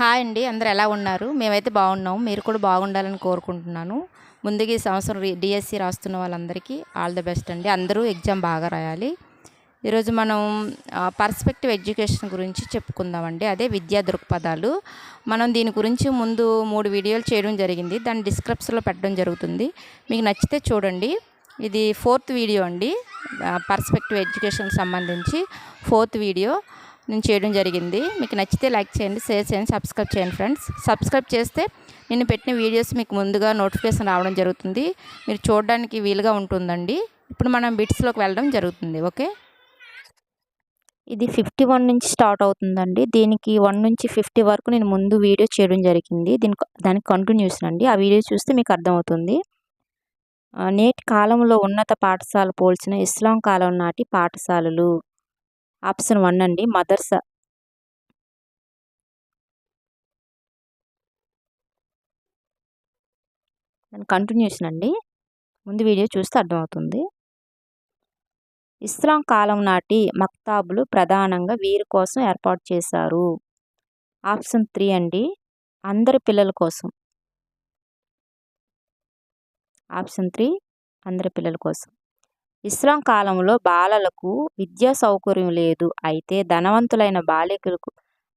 Hi అండి. అందరూ ఎలా ఉన్నారు? మేమైతే బాగున్నాం. మీరు కూడా బాగుండాలని కోరుకుంటున్నాను. ముందుగా ఈ సంవత్సరం డీఎస్సీ రాస్తున్న వాళ్ళందరికీ ఆల్ ది బెస్ట్ అండి. అందరూ ఎగ్జామ్ బాగా రాయాలి. ఈరోజు మనం పర్స్పెక్టివ్ ఎడ్యుకేషన్ గురించి చెప్పుకుందామండి. అదే విద్యా దృక్పథాలు. మనం దీని గురించి ముందు 3 వీడియోలు చేయడం జరిగింది. దాన్ని డిస్క్రిప్షన్లో పెట్టడం జరుగుతుంది. మీకు నచ్చితే చూడండి. ఇది 4th వీడియో అండి. పర్స్పెక్టివ్ ఎడ్యుకేషన్కి సంబంధించి 4th వీడియో నేను చేయడం జరిగింది. మీకు నచ్చితే లైక్ చేయండి, షేర్ చేయండి, సబ్స్క్రైబ్ చేయండి ఫ్రెండ్స్. సబ్స్క్రైబ్ చేస్తే నేను పెట్టిన వీడియోస్ మీకు ముందుగా నోటిఫికేషన్ రావడం జరుగుతుంది. మీరు చూడడానికి వీలుగా ఉంటుందండి. ఇప్పుడు మనం బిట్స్లోకి వెళ్ళడం జరుగుతుంది. ఓకే, ఇది 51 నుంచి స్టార్ట్ అవుతుందండి. దీనికి 1 నుంచి 50 వరకు నేను ముందు వీడియో చేయడం జరిగింది. దానికి కంటిన్యూషన్ అండి. ఆ వీడియో చూస్తే మీకు అర్థమవుతుంది. నేటి కాలంలో ఉన్నత పాఠశాల పోల్చిన ఇస్లాం కాలం నాటి పాఠశాలలు. ఆప్షన్ 1 అండి, మదర్సా. దాని కంటిన్యూషన్ అండి. ముందు వీడియో చూస్తే అర్థమవుతుంది. ఇస్లాం కాలం నాటి మక్తాబులు ప్రధానంగా వీరి కోసం ఏర్పాటు చేశారు. ఆప్షన్ 3 అండి, అందరి పిల్లల కోసం. ఆప్షన్ 3 అందరి పిల్లల కోసం. ఇస్లాం కాలంలో బాలలకు విద్యా సౌకర్యం లేదు. అయితే ధనవంతులైన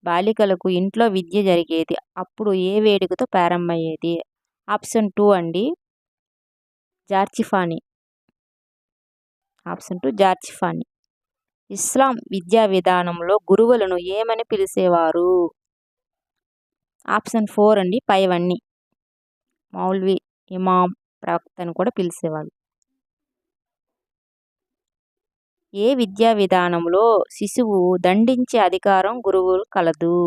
బాలికలకు ఇంట్లో విద్య జరిగేది. అప్పుడు ఏ వేడుకతో ప్రారంభమయ్యేది? ఆప్షన్ 2 అండి, జార్జిఫానీ. ఆప్షన్ 2 జార్జిఫానీ. ఇస్లాం విద్యా విధానంలో గురువులను ఏమని పిలిచేవారు? ఆప్షన్ 4 అండి, పైవన్నీ. మౌల్వి, ఇమాం, ప్రవక్త అని కూడా పిలిచేవాళ్ళు. ఏ విద్యా విధానంలో శిశువు దండించే అధికారం గురువు కలదు?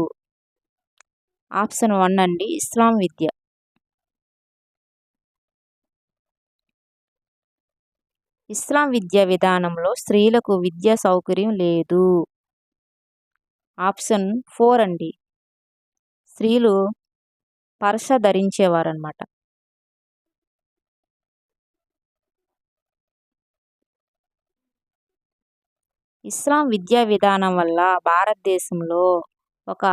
ఆప్షన్ 1 అండి, ఇస్లాం విద్య. ఇస్లాం విద్యా విధానంలో స్త్రీలకు విద్యా సౌకర్యం లేదు. ఆప్షన్ 4 అండి, స్త్రీలు పర్ష ధరించేవారనమాట. ఇస్లాం విద్యా విధానం వల్ల భారతదేశంలో ఒక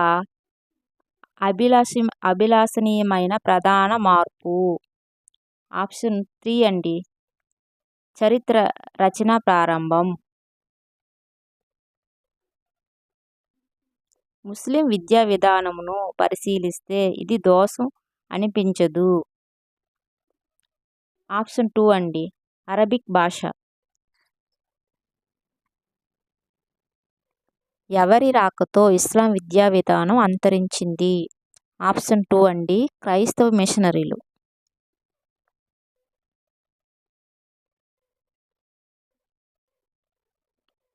అభిలాషణీయమైన ప్రధాన మార్పు. ఆప్షన్ 3 అండి, చరిత్ర రచన ప్రారంభం. ముస్లిం విద్యా విధానమును పరిశీలిస్తే ఇది దోషం అనిపించదు. ఆప్షన్ 2 అండి, అరబిక్ భాష. ఎవరి రాకతో ఇస్లాం విద్యా విధానం అంతరించింది? ఆప్షన్ 2 అండి, క్రైస్తవ మిషనరీలు.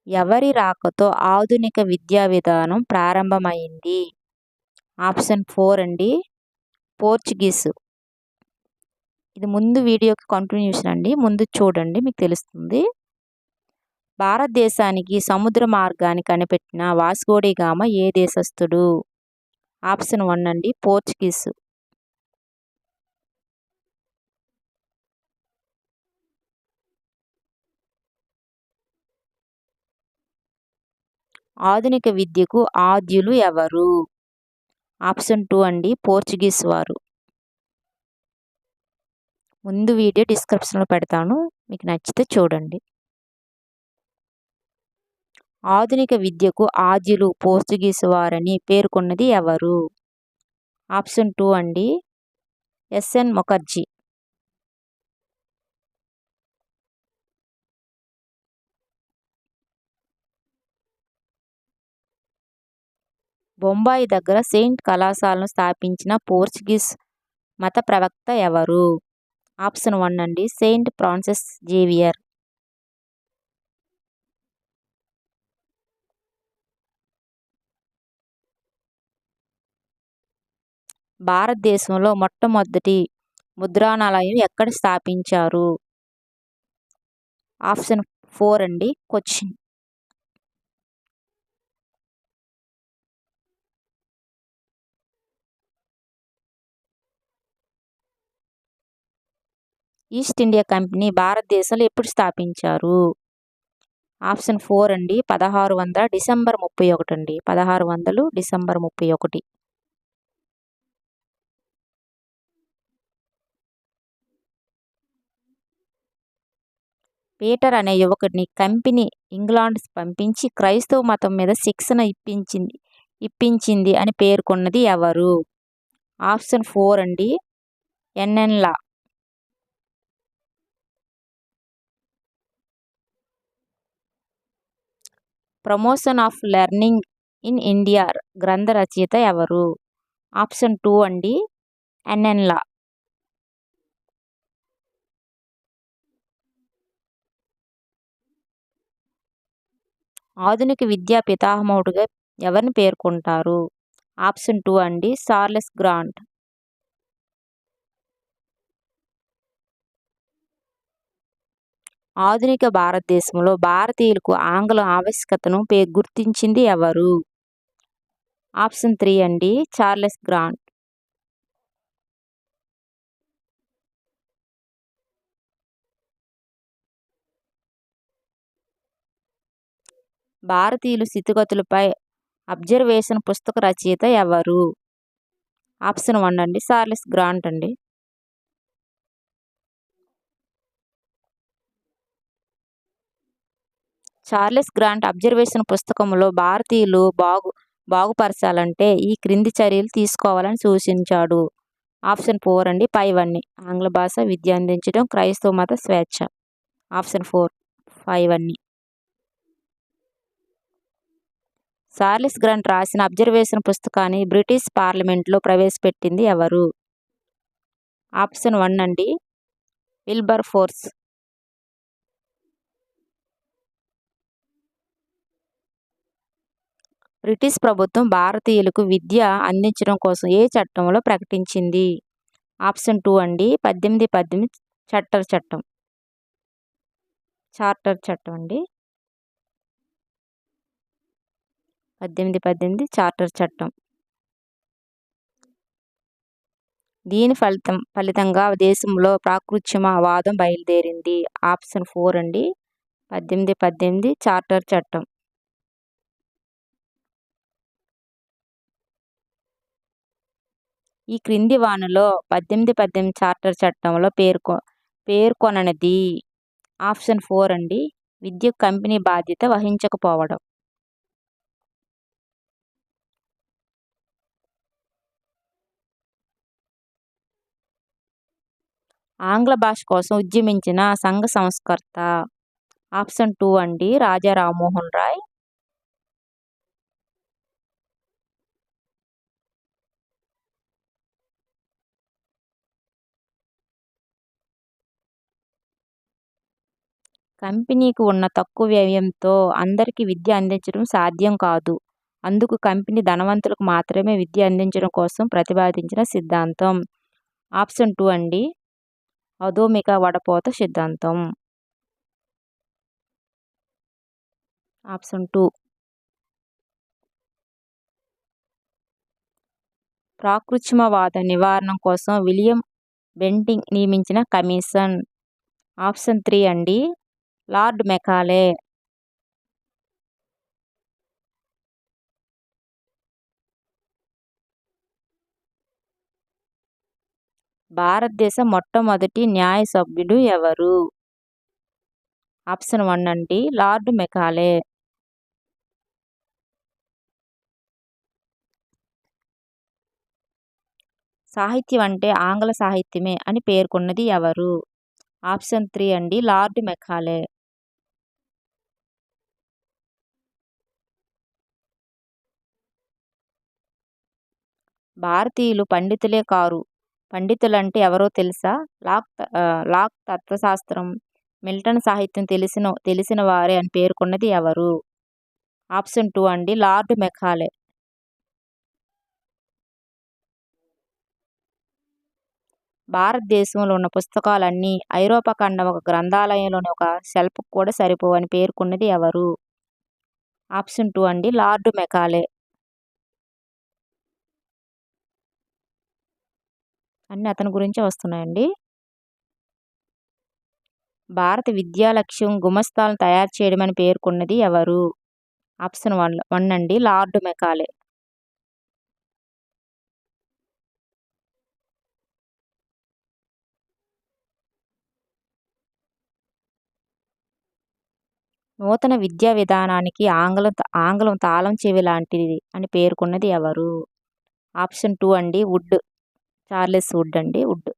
ఎవరి రాకతో ఆధునిక విద్యా విధానం ప్రారంభమైంది? ఆప్షన్ 4 అండి, పోర్చుగీసు. ఇది ముందు వీడియోకి కంటిన్యూషన్ అండి. ముందు చూడండి, మీకు తెలుస్తుంది. భారతదేశానికి సముద్ర మార్గాన్ని కనిపెట్టిన వాస్కోడిగామా ఏ దేశస్థుడు? ఆప్షన్ 1 అండి, పోర్చుగీసు. ఆధునిక విద్యకు ఆద్యులు ఎవరు? ఆప్షన్ 2 అండి, పోర్చుగీస్ వారు. ముందు వీడియో డిస్క్రిప్షన్లో పెడతాను, మీకు నచ్చితే చూడండి. ఆధునిక విద్యకు ఆద్యులు పోర్చుగీసు వారని పేర్కొన్నది ఎవరు? ఆప్షన్ 2 అండి, ఎస్ఎన్ ముఖర్జీ. బొంబాయి దగ్గర సెయింట్ కళాశాలను స్థాపించిన పోర్చుగీస్ మత ప్రవక్త ఎవరు? ఆప్షన్ 1 అండి, సెయింట్ ఫ్రాన్సిస్ జేవియర్. భారతదేశంలో మొట్టమొదటి ముద్రణాలయం ఎక్కడ స్థాపించారు? ఆప్షన్ 4 అండి, కొచ్చిన్. ఈస్ట్ ఇండియా కంపెనీ భారతదేశంలో ఎప్పుడు స్థాపించారు? ఆప్షన్ 4 అండి, 1600 డిసెంబర్ 31 అండి. 1600 డిసెంబర్ 31. పీటర్ అనే యువకుడిని కంపెనీ ఇంగ్లాండ్ పంపించి క్రైస్తవ మతం మీద శిక్షణ ఇప్పించింది అని పేర్కొన్నది ఎవరు? ఆప్షన్ 4 అండి, NN law. Promotion of learning in India గ్రంథ రచయిత ఎవరు? ఆప్షన్ 2 అండి, ఎన్ఎన్ లా. ఆధునిక విద్యా పితామహుడుగా ఎవరిని పేర్కొంటారు? ఆప్షన్ 2 అండి, చార్లెస్ గ్రాంట్. ఆధునిక భారతదేశంలో భారతీయులకు ఆంగ్ల ఆవశ్యకతను గుర్తించింది ఎవరు? ఆప్షన్ 3 అండి, చార్లెస్ గ్రాంట్. భారతీయుల స్థితిగతులపై అబ్జర్వేషన్ పుస్తక రచయిత ఎవరు? ఆప్షన్ 1 అండి, చార్లెస్ గ్రాంట్ అండి. చార్లెస్ గ్రాంట్ అబ్జర్వేషన్ పుస్తకంలో భారతీయులు బాగుపరచాలంటే ఈ క్రింది చర్యలు తీసుకోవాలని సూచించాడు. ఆప్షన్ 4 అండి, పైవన్నీ. ఆంగ్ల భాష విద్య అందించడం, క్రైస్తవ మత స్వేచ్ఛ. ఆప్షన్ 4 పైవన్నీ. చార్లెస్ గ్రాంట్ రాసిన అబ్జర్వేషన్ పుస్తకాన్ని బ్రిటిష్ పార్లమెంట్లో ప్రవేశపెట్టింది ఎవరు? ఆప్షన్ 1 అండి, విల్బర్ ఫోర్స్. బ్రిటిష్ ప్రభుత్వం భారతీయులకు విద్య అందించడం కోసం ఏ చట్టంలో ప్రకటించింది? ఆప్షన్ 2 అండి, 1818 చార్టర్ చట్టం అండి. 1818 చార్టర్ చట్టం. దీని ఫలితంగా దేశంలో ప్రాకృత్యమవాదం బయలుదేరింది. ఆప్షన్ 4 అండి, 1818 చార్టర్ చట్టం. ఈ క్రింది వానలో 1818 చార్టర్ చట్టంలో పేర్కొననిది. ఆప్షన్ 4 అండి, విద్యుత్ కంపెనీ బాధ్యత వహించకపోవడం. ఆంగ్ల భాష కోసం ఉద్యమించిన సంఘ సంస్కర్త. ఆప్షన్ 2 అండి, రాజా రామ్మోహన్ రాయ్. కంపెనీకి ఉన్న తక్కువ వ్యయంతో అందరికీ విద్య అందించడం సాధ్యం కాదు. అందుకు కంపెనీ ధనవంతులకు మాత్రమే విద్య అందించడం కోసం ప్రతిపాదించిన సిద్ధాంతం. ఆప్షన్ 2 అండి, అధోమిక వడపోత సిద్ధాంతం. ఆప్షన్ 2. ప్రాకృత్యమవాద నివారణ కోసం విలియం బెంటింగ్ నియమించిన కమిషన్. ఆప్షన్ 3 అండి, లార్డ్ మెకాలే. భారతదేశ మొట్టమొదటి న్యాయ సభ్యుడు ఎవరు? ఆప్షన్ 1 అండి, లార్డ్ మెకాలే. సాహిత్యం అంటే ఆంగ్ల సాహిత్యమే అని పేర్కొన్నది ఎవరు? ఆప్షన్ 3 అండి, లార్డ్ మెకాలే. భారతీయులు పండితులంటే ఎవరో తెలుసా? లాక్ తత్వశాస్త్రం, మిల్టన్ సాహిత్యం తెలిసిన వారే అని పేర్కొన్నది ఎవరు? ఆప్షన్ 2 అండి, లార్డ్ మెకాలే. భారతదేశంలో ఉన్న పుస్తకాలన్నీ ఐరోపా ఖండం ఒక గ్రంథాలయంలోని ఒక షెల్ఫ్కు కూడా సరిపోవని పేర్కొన్నది ఎవరు? ఆప్షన్ 2 అండి, లార్డ్ మెకాలే. అన్నీ అతని గురించే వస్తున్నాయండి. భారత విద్యా లక్ష్యం గుమస్తాలను తయారు చేయడమని పేర్కొన్నది ఎవరు? ఆప్షన్ 1 అండి, లార్డ్ మెకాలే. నూతన విద్యా విధానానికి ఆంగ్లం తాళం చెవి లాంటిది అని పేర్కొన్నది ఎవరు? ఆప్షన్ 2 అండి వుడ్. చార్లెస్ వుడ్ అండి వుడ్.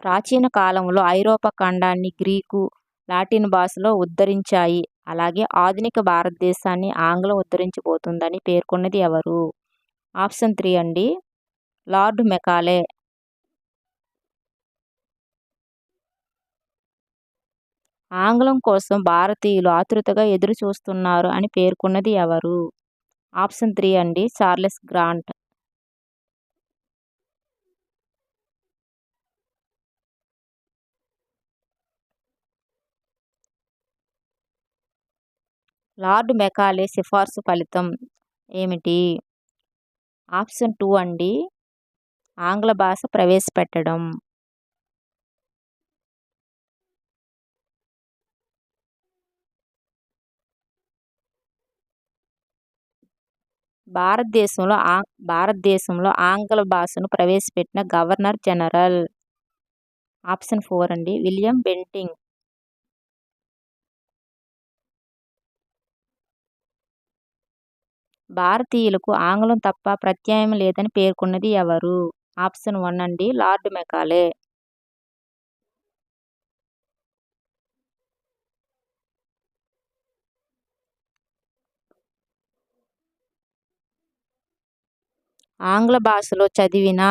ప్రాచీన కాలంలో ఐరోపా ఖండాన్ని గ్రీకు, లాటిన్ భాషలో ఉద్ధరించాయి. అలాగే ఆధునిక భారతదేశాన్ని ఆంగ్లం ఉద్ధరించబోతుందని పేర్కొన్నది ఎవరు? ఆప్షన్ 3 అండి లార్డ్ మెకాలే. ఆంగ్లం కోసం భారతీయులు ఆతృతగా ఎదురు చూస్తున్నారు అని పేర్కొన్నది ఎవరు? ఆప్షన్ 3 అండి చార్లెస్ గ్రాంట్. లార్డ్ మెకాలే సిఫార్సు ఫలితం ఏమిటి? ఆప్షన్ 2 అండి ఆంగ్ల భాష ప్రవేశపెట్టడం. భారతదేశంలో ఆంగ్ల భాషను ప్రవేశపెట్టిన గవర్నర్ జనరల్. ఆప్షన్ 4 అండి విలియం బెంటింగ్. భారతీయులకు ఆంగ్లం తప్ప ప్రత్యామ్నాయం లేదని పేర్కొన్నది ఎవరు? ఆప్షన్ 1 అండి లార్డ్ మెకాలే. ఆంగ్ల భాషలో చదివిన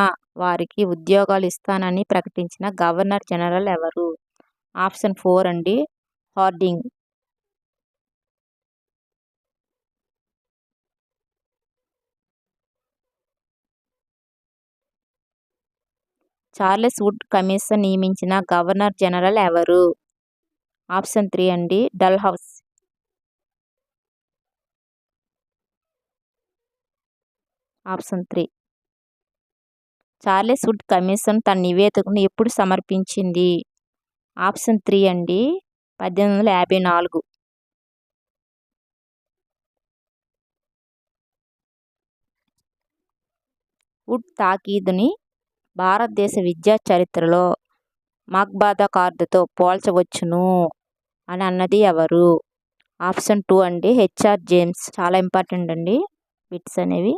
వారికి ఉద్యోగాలు ఇస్తానని ప్రకటించిన గవర్నర్ జనరల్ ఎవరు? ఆప్షన్ 4 అండి హార్డింగ్. చార్లెస్ వుడ్ కమిషన్ నియమించిన గవర్నర్ జనరల్ ఎవరు? ఆప్షన్ 3 అండి డల్హౌస్. ఆప్షన్ 3. చార్లెస్ వుడ్ కమిషన్ తన నివేదికను ఎప్పుడు సమర్పించింది? ఆప్షన్ 3 అండి 1854. వుడ్ తాకీదుని భారతదేశ విద్యా చరిత్రలో మగ్బాథా కార్డుతో పోల్చవచ్చును అని అన్నది ఎవరు? ఆప్షన్ 2 అండి హెచ్ఆర్ జేమ్స్. చాలా ఇంపార్టెంట్ అండి బిట్స్ అనేవి.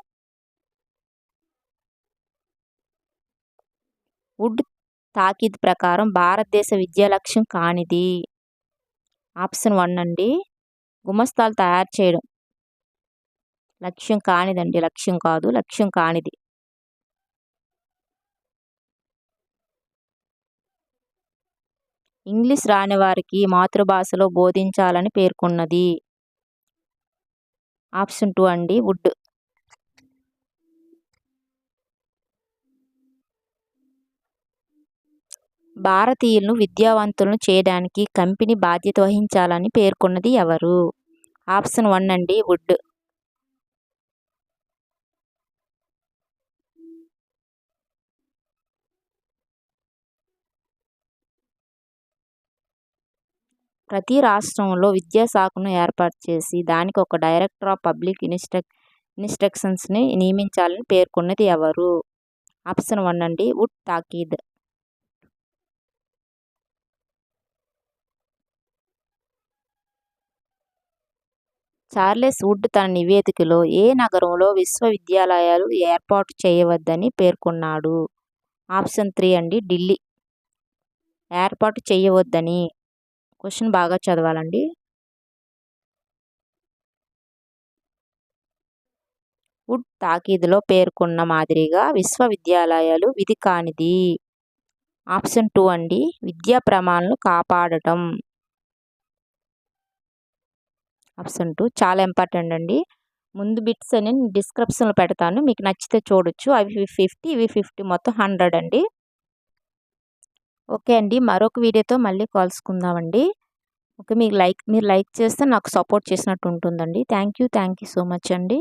వుడ్ తాకీదు ప్రకారం భారతదేశ విద్యా లక్ష్యం కానిది. ఆప్షన్ 1 అండి గుమస్తాలు తయారు చేయడం. లక్ష్యం కానిదండి, లక్ష్యం కాదు, లక్ష్యం కానిది. ఇంగ్లీష్ రాని వారికి మాతృభాషలో బోధించాలని పేర్కొన్నది. ఆప్షన్ 2 అండి వుడ్. భారతీయులను విద్యావంతులను చేయడానికి కంపెనీ బాధ్యత వహించాలని పేర్కొన్నది ఎవరు? ఆప్షన్ 1 అండి వుడ్. ప్రతి రాష్ట్రంలో విద్యాశాఖను ఏర్పాటు చేసి దానికి ఒక డైరెక్టర్ ఆఫ్ పబ్లిక్ ఇన్స్ట్రక్షన్స్ని నియమించాలని పేర్కొన్నది ఎవరు? ఆప్షన్ 1 అండి వుడ్ తాకీద్. చార్లెస్ వుడ్ తన నివేదికలో ఏ నగరంలో విశ్వవిద్యాలయాలు ఏర్పాటు చేయవద్దని పేర్కొన్నాడు? ఆప్షన్ 3 అండి ఢిల్లీ. ఏర్పాటు చేయవద్దని. క్వశ్చన్ బాగా చదవాలండి. వుడ్ తాకీదులో పేర్కొన్న మాదిరిగా విశ్వవిద్యాలయాలు విధి కానిది. ఆప్షన్ 2 అండి విద్యా ప్రమాణాలను కాపాడటం. ఆప్షన్ 2 చాలా ఇంపార్టెంట్ అండి. ముందు బిట్స్ అని డిస్క్రిప్షన్లో పెడతాను, మీకు నచ్చితే చూడొచ్చు. అవి 50, ఇవి 50, మొత్తం 100 అండి. ఓకే అండి, మరొక వీడియోతో మళ్ళీ కలుసుకుందామండి. ఓకే, మీరు లైక్ చేస్తే నాకు సపోర్ట్ చేసినట్టు ఉంటుందండి. థ్యాంక్ యూ సో మచ్ అండి.